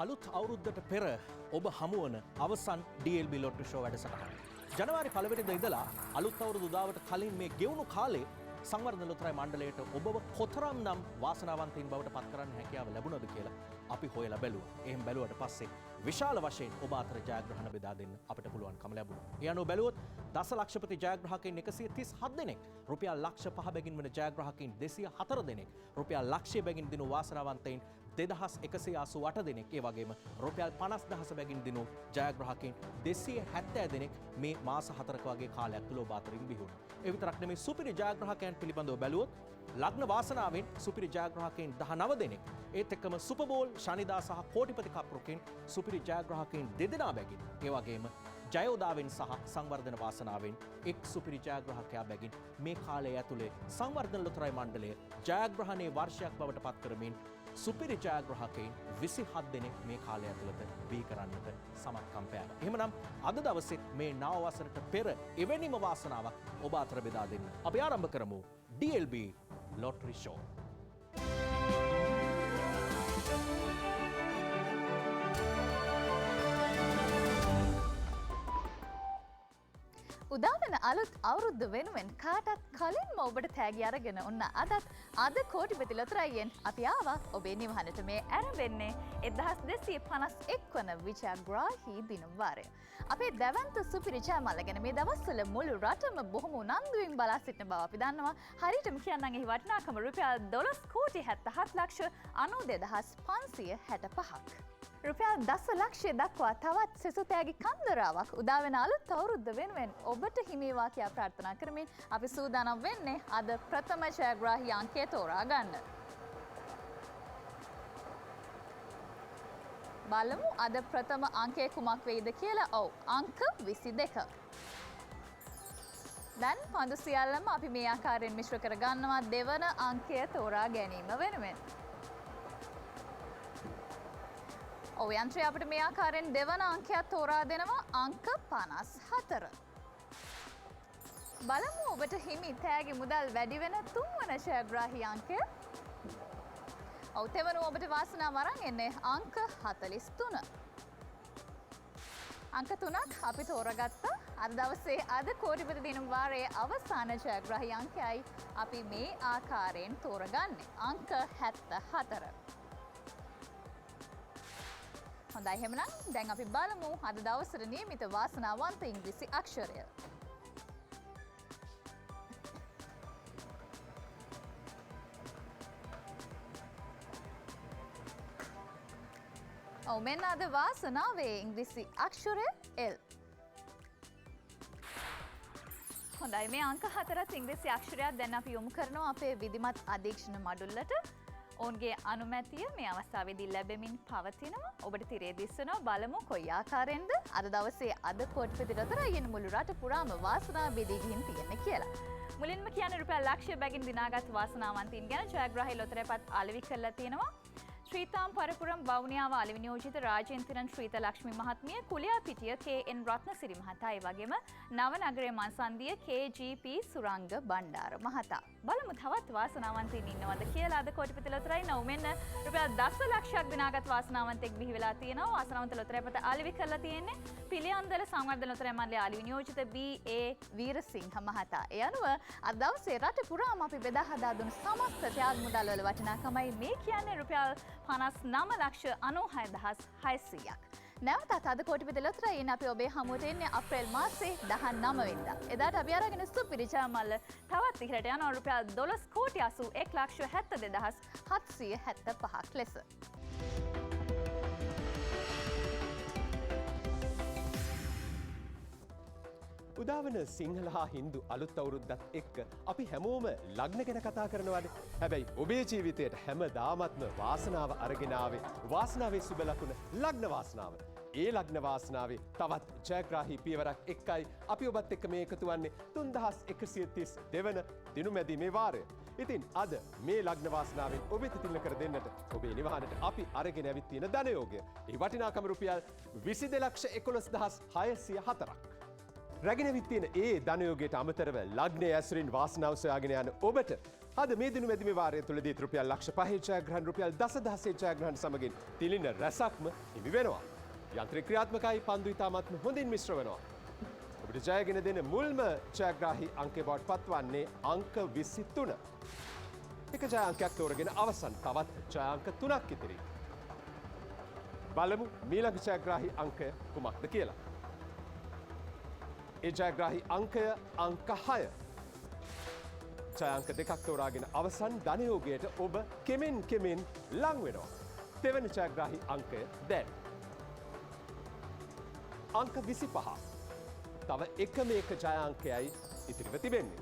අලුත් අවුරුද්දට පෙර ඔබ හමුවන අවසන් DLB ලොටරි ෂෝ වැඩසටහන. ජනවාරි 1 වෙනිදා ඉඳලා අලුත් අවුරුදු උදාවට කලින් මේ ගෙවුණු කාලේ සංවර්ධන ලොතරැයි මණ්ඩලයට ඔබව කොතරම්නම් වාසනාවන්තයින් බවට පත් කරන්න හැකියාව ලැබුණද කියලා අපි හොයලා බැලුවා. එහෙම බැලුවට පස්සේ විශාල වශයෙන් ඔබ අතර ජයග්‍රහණ බෙදා දෙන්න අපිට පුළුවන්කම ලැබුණා. ඒ අනුව බැලුවොත් දසලක්ෂපති ජයග්‍රාහකයින් 137 දෙනෙක්, රුපියල් ලක්ෂ 5 බැගින් වන ජයග්‍රාහකයින් 204 දෙනෙක්, රුපියල් ලක්ෂය බැගින් දිනු වාසනාවන්තයින් 2188 දෙනෙක්, ඒ වගේම රුපියල් 50000 බැගින් දිනු ජයග්‍රාහකයින් 270 දෙනෙක් මේ මාස 4ක වගේ කාලයක් තුල ඔබ අතරින් බිහිවුණා. ඒ විතරක් නෙමෙයි සුපිරි ජයග්‍රාහකයන් පිළිබඳව බැලුවොත් ලග්න වාසනාවෙන් සුපිරි ජයග්‍රාහකයන් 19 දෙනෙක්, ඒත් එක්කම සුපර් බෝල් ශනිදා සහ කෝටිපති කප්රුකින් සුපිරි ජයග්‍රාහකයන් දෙදෙනා බැගින්, ඒ වගේම ජයෝදාවෙන් සහ සංවර්ධන වාසනාවෙන් එක් සුපිරි ජයග්‍රාහකයා බැගින් මේ කාලය ඇතුලේ සංවර්ධන ලොතරැයි මණ්ඩලය ජයග්‍රහණයේ වර්ෂයක් බවට පත් කරමින් සුපිරි ජයග්‍රාහකයන් 27 දෙනෙක් මේ කාලය ඇතුළත බිහි කරන්නට සමත්කම් පෑවා. එහෙමනම් අද දවසෙත් මේ නව වසරට පෙර එවැනිම වාසනාවක් ඔබ අතර බෙදා දෙන්න. අපි ආරම්භ කරමු DLB ලොටරි ෂෝ. උදාවන අලුත් අවුරුද්ද වෙනුවෙන් කාටත් කලින්ම ඔබට තෑගි අරගෙන ඔන්න අද කෝටිපති ලොතරැයියෙන් අපි ආවා ඔබේ නිවහනට. මේ ඇරඹෙන්නේ 1251 වන විජයග්‍රාහී දින වාරය. අපේ දැවන්ත සුපිරි ජයමල්ල ගැන මේ දවස්වල මුළු රටම බොහොම උනන්දුවෙන් බලා සිටින බව අපි දන්නවා. හරියටම කියන්නම් එහි වටිනාකම රුපියල් 12,77,925ක්. රුපියල් දසලක්ෂය දක්වා තවත් සෙසු තෑගි කන්දරාවක් උදාවෙන අලුත් අවුරුද්ද වෙනුවෙන් ඔබට හිමිවා කියා ප්‍රාර්ථනා කරමින් අපි සූදානම් වෙන්නේ අද ප්‍රථම ජයග්‍රාහී අංකය තෝරා ගන්න. බලමු අද ප්‍රථම අංකය කුමක් වෙයිද කියලා. ඔව්, අංක 22. දැන් පන්දු සියල්ලම අපි මේ ආකාරයෙන් මිශ්‍ර කර ගන්නවා දෙවන අංකය තෝරා ගැනීම වෙනුවෙන්. ඔව්, යන්ත්‍රය අපිට මේ ආකාරයෙන් දෙවන අංකයක් තෝරා දෙනවා අංක 54. බලමු ඔබට හිමි තෑගි මුදල් වැඩි වෙන තුන්වන ජයග්‍රාහී අංකය. ඔව්, තෙවනුව ඔබට වාසනාව අරන් එන්නේ අංක 43. අංක 3ක් අපි තෝරගත්තා. අද දවසේ අද කෝටිපති දින වාරයේ අවසාන ජයග්‍රාහී අංකයයි අපි මේ ආකාරයෙන් තෝරගන්නේ අංක 74. හොඳයි, එහෙමනම් දැන් අපි බලමු අද දවසට නියමිත වාසනාවන්ත ඉංග්‍රීසි අක්ෂරය. ඔව්, මෙන්න අද වාසනාවේ ඉංග්‍රීසි අක්ෂරය L. හොඳයි, මේ අංක 4ත් ඉංග්‍රීසි අක්ෂරයක් දැන් අපි යොමු කරනවා අපේ විධිමත් අධීක්ෂණ මඩුල්ලට. ඔවුන්ගේ අනුමැතිය මේ අවස්ථාවේදී ලැබෙමින් පවතිනවා. ඔබට තිරේ දිස්සනවා. බලමු කොයි ආකාරයෙන්ද අද දවසේ අද කෝටිපති ලොතරැයියෙන් මුළු රට පුරාම වාසනාව බෙදී ගිහින් තියෙන්නේ කියලා. මුලින්ම කියන්නේ රුපියල් ලක්ෂය බැගින් දිනාගත් වාසනාවන්තයින් ගැන ජයග්‍රාහී ලොතරැයිපත් අලෙවි කරලා තියෙනවා. ශ්‍රීතාම් පරපුරම් වවුනියාව අලෙවි නියෝජිත රාජේන්ද්‍රන් ශ්‍රීත ලක්ෂ්මී මහත්මිය, කුලියා පිටිය KN රත්නසිරි මහතා, ඒ වගේම නවනගරේ මන්සන්දිය KGP සුරංග බණ්ඩාර මහතා. බලමු තවත් වාසනාවන්තයින් ඉන්නවද කියලා. අද කෝටිපති ලොතරැයි නව මෙන්න රුපියල් දසලක්ෂයක් දිනාගත් වාසනාවන්තෙක් බිහි වෙලා තියෙනවා. වාසනාවන්ත ලොතරැයිපත අලෙවි කරලා තියෙන්නේ පිළියන්දල සංවර්ධන ලොතරැයි මණ්ඩලයේ අලෙවි නියෝජිත BA වීරසිංහ මහතා. ඒ අනුව අද දවසේ රට පුරාම අපි බෙදා හදා දුන් සමස්ත ත්‍යාග මුදල් වල වටිනාකමයි මේ කියන්නේ රුපියල් 59,96,600ක්. නැවතත් අද කෝටිපති ලොතරැයියෙන් අපි ඔබේ හමුවට එන්නේ අප්‍රේල් මාසේ 19 වෙනිදා. එදාට අපි අරගෙන සුපිරි ජයමල්ල තවත් ඉහළට යනවා රුපියල් 12,81,72,775ක් ලෙස. උදාවන සිංහල හා හින්දු අලුත් අවුරුද්දත් එක්ක අපි හැමෝම ලග්න ගැන කතා කරනවාද? හැබැයි ඔබේ ජීවිතයට හැමදාමත්ම වාසනාව අරගෙන ආවේ වාසනාවේ සුබ ලකුණ ලග්න වාසනාව. ඒ ලග්න වාසනාවේ තවත් ජයග්‍රාහී පියවරක් එක්කයි අපි ඔබත් එක්ක මේ එකතු වන්නේ 3132 වන දිනුමැදි මේ වාරය. ඉතින් අද මේ ලග්න වාසනාවෙන් ඔබට තිල්ල කර දෙන්නට ඔබේ නිවහනට අපි අරගෙන ඇවිත් තියෙන ධනයෝගය. ඒ වටිනාකම රුපියල් 22,11,604ක්. රැගෙන විත් තියෙන ඒ ධනයෝගයට අමතරව ලග්නයේ ඇසුරින් වාසනාව සොයාගෙන යන ඔබට අද මේ දින මැදිමේ වාරය තුළදී රුපියල් ලක්ෂ 5 ජයග්‍රහණ රුපියල් දසදහසේ ජයග්‍රහණ සමගින් තිලින රැසක්ම හිමි වෙනවා. යන්ත්‍ර ක්‍රියාත්මකයි පන්දු ඉතාමත්ම හොඳින් මිශ්‍ර වෙනවා. ඔබට ජයගෙන දෙන මුල්ම ජයග්‍රාහී අංකය බවට පත්වන්නේ අංක 23. එක ජය අංකයක් තෝරගෙන අවසන් තවත් ජය අංක 3ක් ඉතිරි. බලමු මීළඟ ජයග්‍රාහී අංකය කුමක්ද කියලා. ඒ ජයග්‍රාහී අංකය අංක 6. ජය අංක දෙකක් තෝරාගෙන අවසන් ධනයෝගයට ඔබ කෙමෙන් ලං වෙනවා. දෙවන ජයග්‍රාහී අංකය දැන්. අංක 25. තව එකම එක ජය අංකයයි ඉතිරිව තිබෙන්නේ.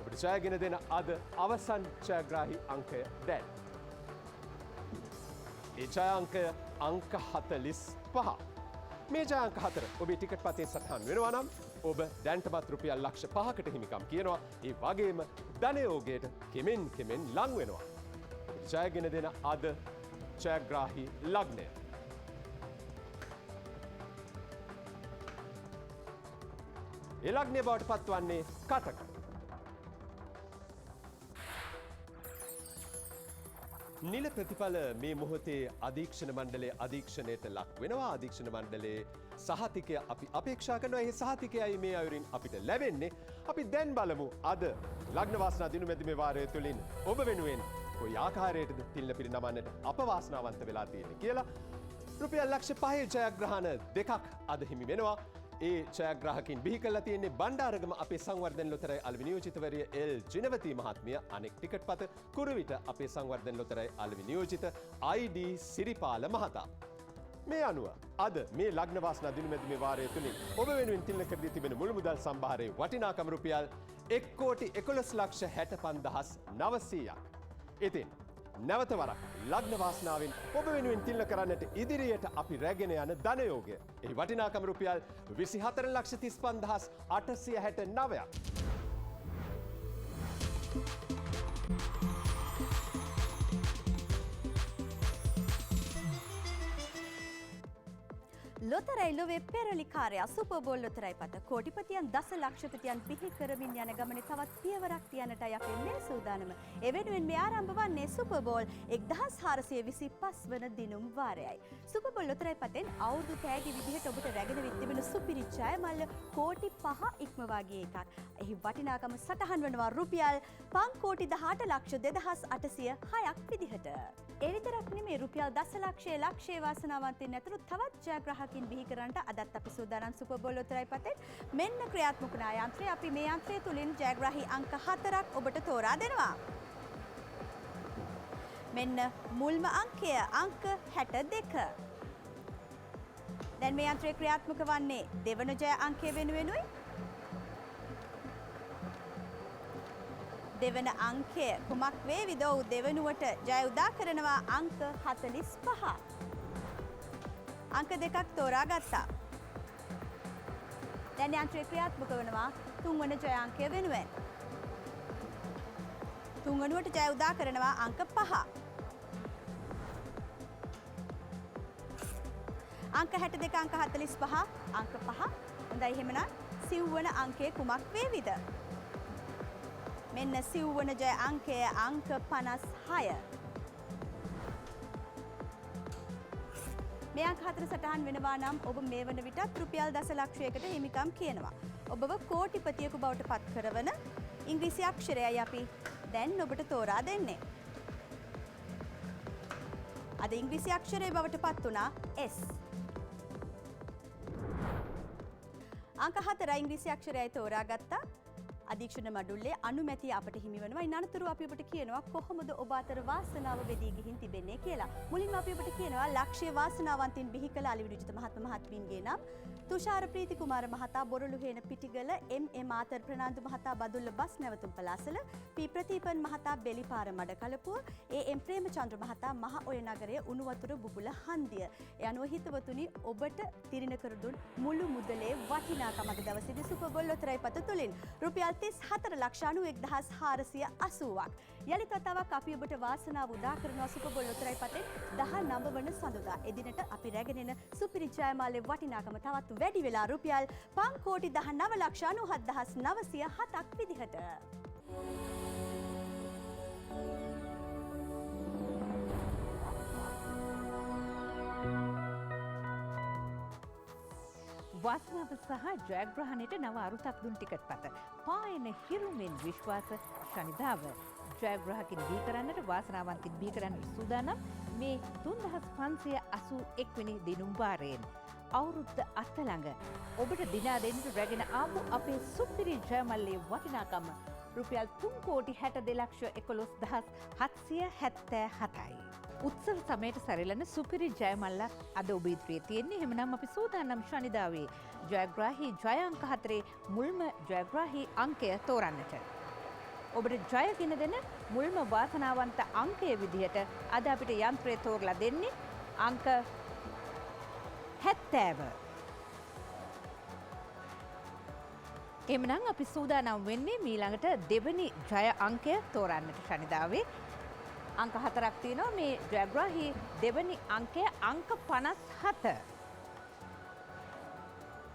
ඔබට ජයගෙන දෙන අද අවසන් ජයග්‍රාහී අංකය දැන්. ඒ ජය අංකය අංක 45. මේ ජය අංක 4 ඔබේ ටිකට් පතේ සටහන් වෙනවා නම් ඔබ දැන්ටමත් රුපියල් ලක්ෂ 5කට හිමිකම් කියනවා. ඒ වගේම ධනයෝගයට කෙමෙන් ලං වෙනවා. ඔබට ජයගෙන දෙන අද ජයග්‍රාහී ලග්නය. ඒ ලග්නය බවට පත්වන්නේ කටක. නිල ප්‍රතිඵල මේ මොහොතේ අධීක්ෂණ මණ්ඩලයේ අධීක්ෂණයට ලක් වෙනවා. අධීක්ෂණ මණ්ඩලයේ සහතිකය අපි අපේක්ෂා කරනවා. ඒ සහතිකයයි මේ අයුරින් අපිට ලැබෙන්නේ. අපි දැන් බලමු අද ලග්න වාසනා දිනු මැදිමේ වාරය තුලින් ඔබ වෙනුවෙන් කොයි ආකාරයකටද තිල්ල පිරිනමන්නට අපවාසනාවන්ත වෙලා තියෙන්නේ කියලා. රුපියල් ලක්ෂ 5 ජයග්‍රහණ දෙකක් අද හිමි වෙනවා. ඒ ජයග්‍රාහකින් බිහි කරලා තියෙන්නේ බණ්ඩාරගම අපේ සංවර්ධන ලොතරැයි අලෙවි නියෝජිතවරිය එල් ජිනවති මහත්මිය. අනෙක් ටිකට් පත කුරුවිට අපේ සංවර්ධන ලොතරැයි අලෙවි නියෝජිත අයිඩී සිරිපාල මහතා. මේ අනුව අද මේ ලග්න වාසනා දිනු මැදිමේ වාරය තුලින් ඔබ වෙනුවෙන් තිල්න කර දී තිබෙන මුළු මුදල් සම්භාරයේ වටිනාකම රුපියල් 1,11,65,900ක්. ඉතින් නැවත වරක් ලග්න වාසනාවෙන් ඔබ වෙනුවෙන් තිල්න කරන්නට ඉදිරියට අපි රැගෙන යන ධනයෝගය. එහි වටිනාකම රුපියල් 24,35,869ක්. ලොතරැයි ලොවේ පෙරලිකාරයා සුපර්බෝල් ලොතරැයි පත කෝටිපතියන් දස ලක්ෂපතියන් පිහි කරමින් යන ගමනේ තවත් පියවරක් තියන්නටයි අපි මේ සූදානම. ඒ වෙනුවෙන් මේ ආරම්භ වන්නේ සුපර්බෝල් 1425 වන දිනුම් වාරයයි. සුපර්බෝල් ලොතරැයි පතෙන් අවුරුදු තෑගි විදිහට ඔබට රැගෙන විත් තිබෙන සුපිරි ජය මල්ල කෝටි 5 ඉක්මවා ගිය එකක්. එහි වටිනාකම සටහන් වනවා රුපියල් 5,02,2806ක් විදිහට. ඒ විතරක් නෙමෙයි රුපියල් දසලක්ෂයේ වාසනාවන්තයින් ඇතුළු තවත් ජයග්‍රාහකින් බිහි කරන්නට අදත් අපි සූදානම් සුපර්බෝල් ලොතරැයි පතෙන් මෙන්න ක්‍රියාත්මක වන යන්ත්‍රය. අපි මේ යන්ත්‍රය තුලින් ජයග්‍රාහී අංක 4ක් ඔබට තෝරා දෙනවා. මෙන්න මුල්ම අංකය අංක 62. දැන් මේ යන්ත්‍රය ක්‍රියාත්මක වන්නේ දෙවන ජය අංකය වෙනුවෙනුයි. දෙවන අංකය කුමක් වේවිද? ඔව් දෙවනුවට ජය උදා කරනවා අංක 45. අංක දෙකක් තෝරා ගත්තා. දැන් යන්ත්‍රය ක්‍රියාත්මක වෙනවා තුන්වන ජය අංකය වෙනුවෙන්. තුන්වනුවට ජය උදා කරනවා අංක 5. අංක 62 අංක 45 අංක 5. හොඳයි එහෙමනම් සිව්වන අංකය කුමක් වේවිද? මෙන්න සිව්වන ජය අංකය අංක 56. මේ අංක 4 සටහන් වෙනවා නම් ඔබ මේ වන විටත් රුපියල් දසලක්ෂයකට හිමිකම් කියනවා. ඔබව කෝටිපතියෙකු බවට පත් කරවන ඉංග්‍රීසි අක්ෂරයයි අපි දැන් ඔබට තෝරා දෙන්නේ. අද ඉංග්‍රීසි අක්ෂරය බවට පත් වුණා S. අංක 4 ඉංග්‍රීසි අක්ෂරයයි තෝරා ගත්තා. අධීක්ෂණ මඩුල්ලේ අනුමැතිය අපට හිමි වෙනවා. ඉන් අනතුරුව අපි ඔබට කියනවා කොහොමද ඔබ අතර වාසනාව බෙදී ගිහින් තිබෙන්නේ කියලා. මුලින්ම අපි ඔබට කියනවා ලක්ෂ්‍ය වාසනාවන්තින් බිහි කළ අලෙවි නියෝජිත මහත්මීන්ගේ නම් තුෂාර ප්‍රීති කුමාර මහතා බොරළු හේන පිටිගල, එම් ආතර් ප්‍රනාන්දු මහතා බදුල්ල බස් නැවතුම් පලාසල, පී ප්‍රදීපන් මහතා බෙලිපාර මඩකලපුව, එම් ප්‍රේමචන්ද්‍ර මහතා මහ ඔය නගරයේ උණු වතුර බුබුල හන්දිය. ඒ අනුව හිතවතුනි ඔබට තිරින කර දුන් මුළු මුදලේ වටිනාකම අද දවසේදී සුපර්බෝල් ලොතරැයි පත තුලින් රුපියල් 34,91,480ක්. යලිත් වතාවක් අපි ඔබට වාසනාව උදා කරනවා සුපර්බෝල් ලොතරැයි පතෙන් 19 වන සඳුදා. එදිනට අපි රැගෙන එන සුපිරි ජයමාලේ වටිනාකම තවත් වැඩි වෙලා රුපියල් 5,19,97,907ක් විදිහට. වාසනාව සහ ජයග්‍රහණයට නව අරුතක් දුන් ටිකට් පත. පායන හිරුමෙන් විශ්වාස ශනිදාව. ජයග්‍රහකින් බිහි කරන්නට වාසනාවන්තින් බිහි කරන්නට සූදානම් මේ 3581 වෙනි දිනුම් වාරයෙන්. අවුරුද්ද අත්ළඟ ඔබට දිනා දෙන්නට රැගෙන ආපු අපේ සුපිරි ජයමල්ලේ වටිනාකම රුපියල් 3,62,11,777යි. උත්සව සමයට සැරිලන සුපිරි ජයමල්ලක් අද ඔබ ඉදිරියේ තියෙන්නේ. එහෙමනම් අපි සූදානම් ශනිදාවේ ජයග්‍රාහී ජය අංක 4 මුල්ම ජයග්‍රාහී අංකය තෝරන්නට. ඔබට ජයගෙන දෙන මුල්ම වාසනාවන්ත අංකය විදිහට අද අපිට යන්ත්‍රය තෝරලා දෙන්නේ අංක 70. එමනම් අපි සූදානම් වෙන්නේ මීළඟට දෙවනි ජය අංකය තෝරන්නට ශනිදාවේ. අංක 4ක් තියෙනවා මේ ජයග්‍රාහී දෙවනි අංකය අංක 57.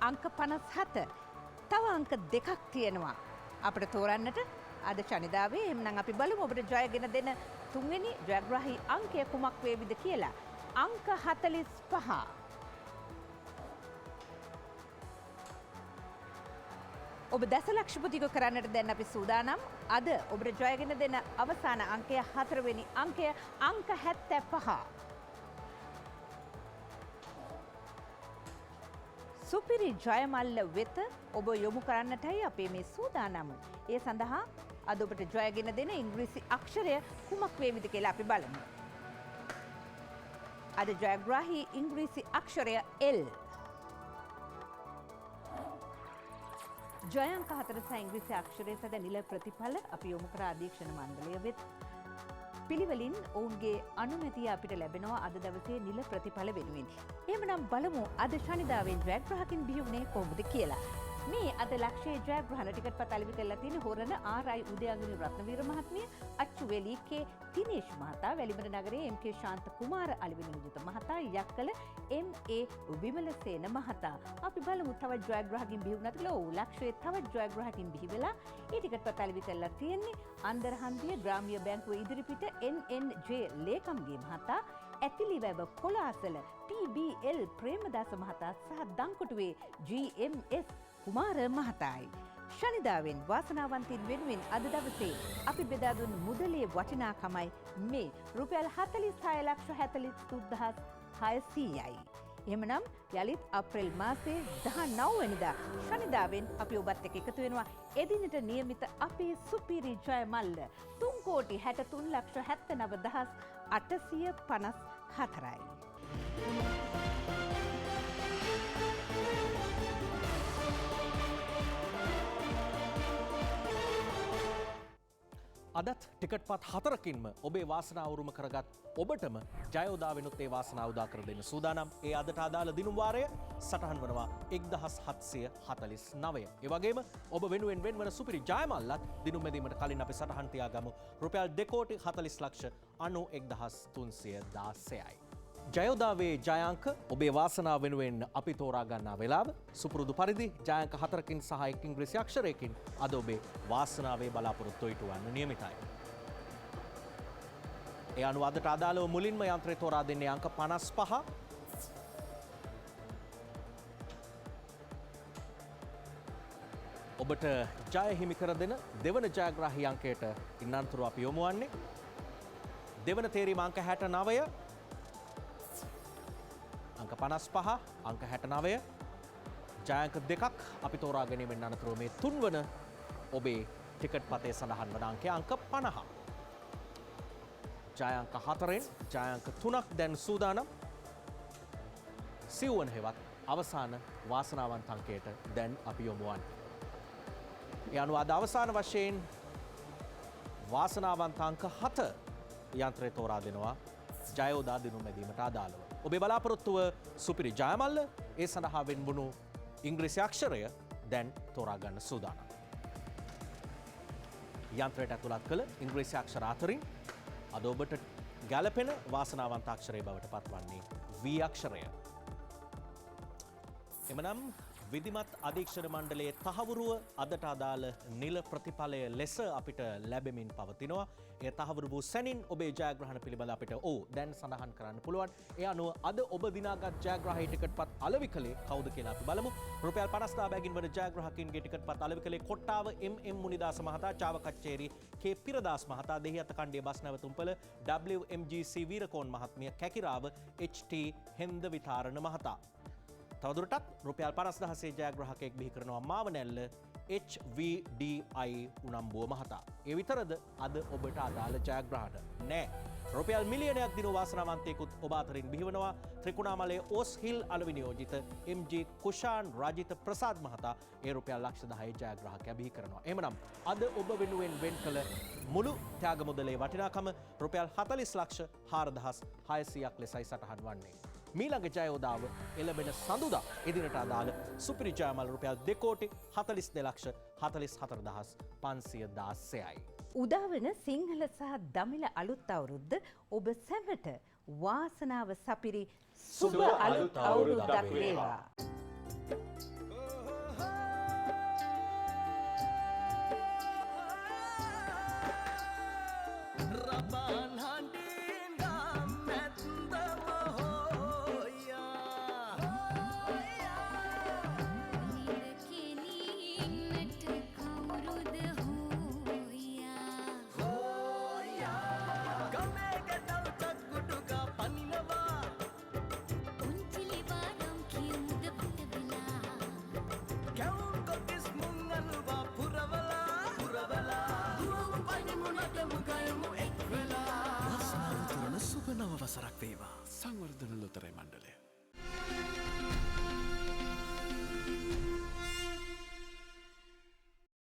අංක 57. තව අංක දෙකක් තියෙනවා අපිට තෝරන්නට අද ශනිදාවේ. එහෙනම් අපි බලමු ඔබට ජයගෙන දෙන තුන්වෙනි ජයග්‍රාහී අංකය කුමක් වේවිද කියලා. අංක 45. ඔබ දසලක්ෂපතික කරන්නට දැන් අපි සූදානම්. අද ඔබට ජයගෙන දෙන අවසාන අංකය 4 වෙනි අංකය අංක 75. සුපිරි ජයමල්ල වෙත ඔබ යොමු කරන්නටයි අපේ මේ සූදානම. ඒ සඳහා අද ඔබට ජයගෙන දෙන ඉංග්‍රීසි අක්ෂරය කුමක් වේවිද කියලා අපි බලමු. අද ජයග්‍රාහී ඉංග්‍රීසි අක්ෂරය L. ජයංක 4 සහ ඉංග්‍රීසි අක්ෂරය සද නිල ප්‍රතිඵල අපි යොමු කර අධීක්ෂණ මණ්ඩලය වෙත පිළිවෙලින් ඔවුන්ගේ අනුමැතිය අපිට ලැබෙනවා අද දවසේ නිල ප්‍රතිඵල වෙනුවෙන්. එහෙමනම් බලමු අද ශනිදාවෙන් ජයග්‍රාහකින් බිහි වුණේ කොහොමද කියලා. මේ අද ලක්ෂයේ ජයග්‍රහණ ටිකට් පත අලෙවි කරලා තියෙන හොරණ ආර්.අයි උදයන්ගනි රත්නවීර මහත්මිය, අච්චුවේලී කේ තිනේෂ් මහතා, වැලිමඩ නගරයේ එම්.කේ ශාන්ත කුමාර අලවින නියුත මහතා, යක්කල එම්.ඒ විමලසේන මහතා. අපි බලමු තවත් ජයග්‍රාහකින් බිහි වුණාද කියලා. ඔව් ලක්ෂයේ තවත් ජයග්‍රාහකින් බිහි වෙලා ඒ ටිකට් පත අලෙවි කරලා තියෙන්නේ අන්දරහන්දිය ග්‍රාම්‍ය බැංකුවේ ඉදිරිපිට එන්.එන්.ජේ ලේකම්ගේ මහතා, ඇතිලිවැව කොලාසල ටී.බී.එල් ප්‍රේමදාස මහතා සහ දංකොටුවේ ජී.එම්.එස් කුමාර මහතායි. ශනිදාවෙන් වාසනාවන්තින් වෙනුවෙන් අද දවසේ අපි බෙදා දුන් මුදලේ වටිනාකමයි මේ රුපියල් 46,43,600යි. එහෙමනම් යලිත් අප්‍රේල් මාසයේ 19 වෙනිදා ශනිදාවෙන් අපි ඔබත් එක්ක එකතු වෙනවා එදිනට නියමිත අපේ සුපිරි ජයමල්ල 3,63,79,854යි. අදත් ටිකට් පත් 4කින්ම ඔබේ වාසනාව උරුම කරගත් ඔබටම ජයෝදා වෙනුත් ඒ වාසනාව උදා කර දෙන්න සූදානම්. ඒ අදට අදාළ දිනුම් වාරය සටහන් වනවා 1749. ඒ වගේම ඔබ වෙනුවෙන් වෙන්වන සුපිරි ජයමල්ලත් දිනුම් මැදීමට කලින් අපි සටහන් තියාගමු. රුපියල් 2,40,91,316යි. ජයෝදාවේ ජයාංක ඔබේ වාසනාව වෙනුවෙන් අපි තෝරා ගන්නා වෙලාව සුපුරුදු පරිදි ජයාංක 4කින් සහ 1 ඉංග්‍රීසි අක්ෂරයකින් අද ඔබේ වාසනාවේ බලාපොරොත්තු ඉටු වන්න නියමිතයි. ඒ අනුව අදට අදාළව මුලින්ම යන්ත්‍රය තෝරා දෙන්නේ අංක 55. ඔබට ජය හිමි කර දෙන දෙවන ජයග්‍රාහී අංකයට ඉන්නන්තුරු අපි යොමු වන්නේ. දෙවන තේරීම අංක 69. අංක 55 අංක 69 ජයාංක දෙකක් අපි තෝරා ගැනීමෙන් අනතුරුව මේ තුන්වන ඔබේ ටිකට් පතේ සඳහන් වන අංකය අංක 50. ජයාංක 4න් ජයාංක 3ක් දැන් සූදානම්. සිව්වන හෙවත් අවසාන වාසනාවන්ත අංකයට දැන් අපි යොමු වන්නේ. ඒ අනුව අද අවසාන වශයෙන් වාසනාවන්ත අංක 7 යන්ත්‍රය තෝරා දෙනවා ජයෝදා දිනුම් මැදීමට අදාළව. ඔබේ බලාපොරොත්තුව සුපිරි ජයමල්ල, ඒ සඳහා වෙන්වුණු ඉංග්‍රීසි අක්ෂරය දැන් තෝරා ගන්න සූදානම්. යන්ත්‍රයට ඇතුළත් කළ ඉංග්‍රීසි අක්ෂර අතරින් අද ඔබට ගැලපෙන වාසනාවන්ත අක්ෂරය බවට පත්වන්නේ V අක්ෂරය. එමනම් විධිමත් අධීක්ෂණ මණ්ඩලයේ තහවුරුව අදට අදාළ නිල ප්‍රතිඵලය ලෙස අපිට ලැබෙමින් පවතිනවා. ඒ තහවුරු වූ සැනින් ඔබේ ජයග්‍රහණ පිළිබඳ අපිට දැන් සඳහන් කරන්න පුළුවන්. ඒ අනුව අද ඔබ දිනාගත් ජයග්‍රාහී ටිකට්පත් අලෙවි කළේ කවුද කියලා අපි බලමු. රුපියල් 50,000 බැගින් වන ජයග්‍රාහකයින්ගේ ටිකට්පත් අලෙවි කළේ කොට්ටාව එම්.එම්. මුනිදාස මහතා, චාව කච්චේරි කේ පිරදාස් මහතා, දෙහිඅත්ත කණ්ඩිය බස් නැවතුම්පල WMGC වීරකෝන් මහත්මිය, කැකිරාව HT හෙන්ද විතාරණ මහතා. තවදුරටත් රුපියල් 50,000 ජයග්‍රාහකයෙක් බිහි කරනවා මාවනැල්ල HVDI උනම්බුව මහතා. ඒ විතරද අද ඔබට අදාළ ජයග්‍රහණ නෑ. රුපියල් මිලියනයක් දිනු වාසනාවන්තයෙකුත් ඔබ අතරින් බිහිවනවා. ත්‍රිකුණාමලයේ ඕස් හිල් අලෙවි නියෝජිත MG කුෂාන් රාජිත ප්‍රසාද් මහතා ඒ රුපියල් ලක්ෂ 10 ජයග්‍රාහකයා බිහි කරනවා. එහෙමනම් අද ඔබ වෙනුවෙන් වෙන් කළ මුළු ත්‍යාග මුදලේ වටිනාකම රුපියල් 40 ලක්ෂ 4,600ක් ලෙසයි සටහන් වන්නේ. මීළඟ ජයෝදාව එළබෙන සඳුදා එදිනට අදාළ සුපිරි ජයමල් රුපියල් 2 කෝටි 42 ලක්ෂ 44,516යි. උදාවන සිංහල සහ දමිළ අලුත් අවුරුද්ද ඔබ සැමට වාසනාව සපිරි සුබ අලුත් අවුරුද්දක් වේවා. වසරක් වේ.